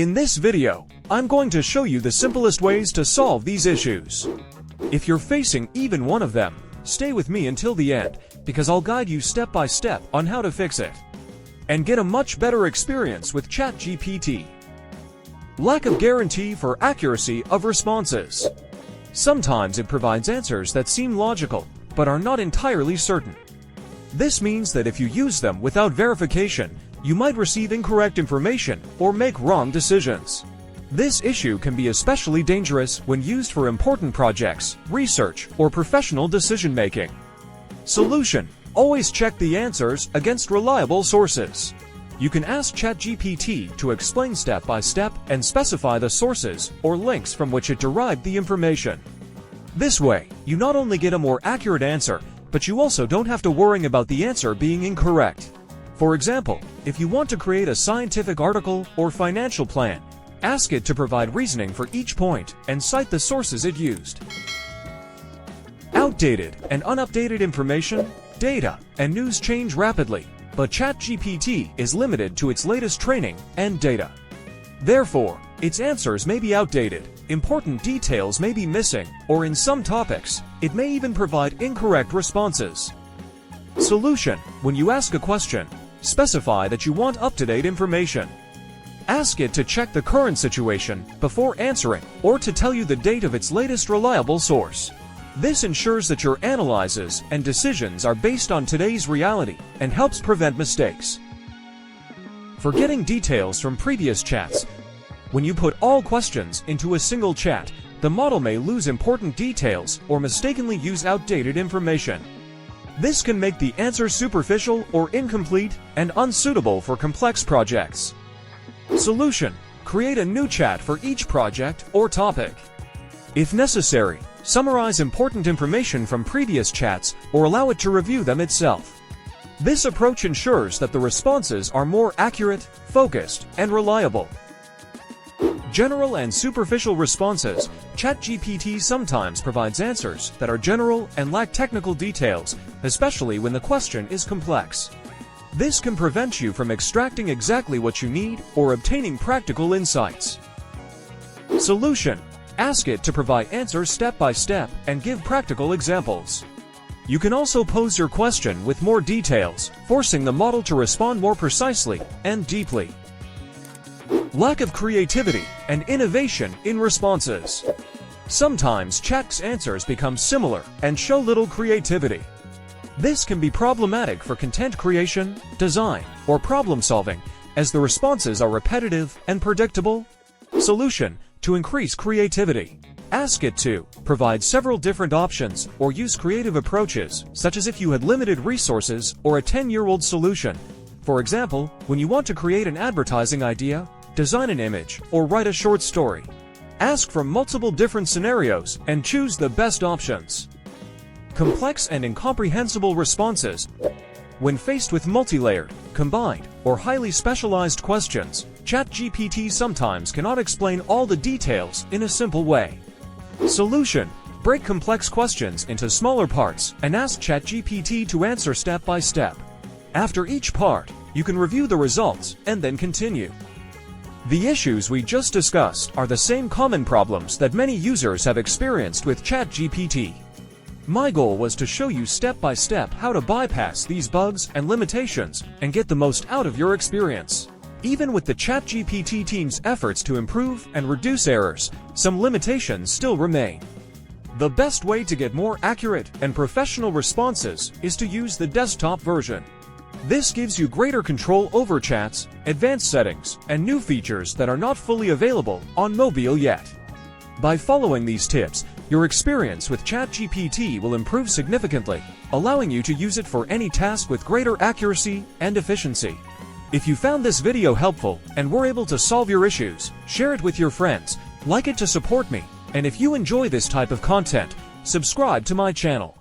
In this video, I'm going to show you the simplest ways to solve these issues. If you're facing even one of them, stay with me until the end, because I'll guide you step by step on how to fix it. And get a much better experience with ChatGPT. Lack of guarantee for accuracy of responses. Sometimes it provides answers that seem logical, but are not entirely certain. This means that if you use them without verification, you might receive incorrect information or make wrong decisions. This issue can be especially dangerous when used for important projects, research, or professional decision-making. Solution: always check the answers against reliable sources. You can ask ChatGPT to explain step by step and specify the sources or links from which it derived the information. This way, you not only get a more accurate answer, but you also don't have to worry about the answer being incorrect. For example, if you want to create a scientific article or financial plan, ask it to provide reasoning for each point and cite the sources it used. Outdated and unupdated information, data, and news change rapidly, but ChatGPT is limited to its latest training and data. Therefore, its answers may be outdated, important details may be missing, or in some topics, it may even provide incorrect responses. Solution: when you ask a question, specify that you want up-to-date information. Ask it to check the current situation before answering or to tell you the date of its latest reliable source. This ensures that your analyses and decisions are based on today's reality and helps prevent mistakes. Forgetting details from previous chats. When you put all questions into a single chat, the model may lose important details or mistakenly use outdated information. This can make the answer superficial or incomplete and unsuitable for complex projects. Solution: create a new chat for each project or topic. If necessary, summarize important information from previous chats or allow it to review them itself. This approach ensures that the responses are more accurate, focused, and reliable. General and superficial responses. ChatGPT sometimes provides answers that are general and lack technical details, especially when the question is complex. This can prevent you from extracting exactly what you need or obtaining practical insights. Solution: ask it to provide answers step by step and give practical examples. You can also pose your question with more details, forcing the model to respond more precisely and deeply. Lack of creativity and innovation in responses. Sometimes chat's answers become similar and show little creativity. This can be problematic for content creation, design, or problem solving, as the responses are repetitive and predictable. Solution: to increase creativity. Ask it to provide several different options or use creative approaches, such as if you had limited resources or a 10-year-old solution. For example, when you want to create an advertising idea, design an image, or write a short story. Ask from multiple different scenarios and choose the best options. Complex and incomprehensible responses. When faced with multi-layered, combined, or highly specialized questions, ChatGPT sometimes cannot explain all the details in a simple way. Solution: break complex questions into smaller parts and ask ChatGPT to answer step by step. After each part, you can review the results and then continue. The issues we just discussed are the same common problems that many users have experienced with ChatGPT. My goal was to show you step by step how to bypass these bugs and limitations and get the most out of your experience. Even with the ChatGPT team's efforts to improve and reduce errors, some limitations still remain. The best way to get more accurate and professional responses is to use the desktop version. This gives you greater control over chats, advanced settings, and new features that are not fully available on mobile yet. By following these tips, your experience with ChatGPT will improve significantly, allowing you to use it for any task with greater accuracy and efficiency. If you found this video helpful and were able to solve your issues, share it with your friends, like it to support me, and if you enjoy this type of content, subscribe to my channel.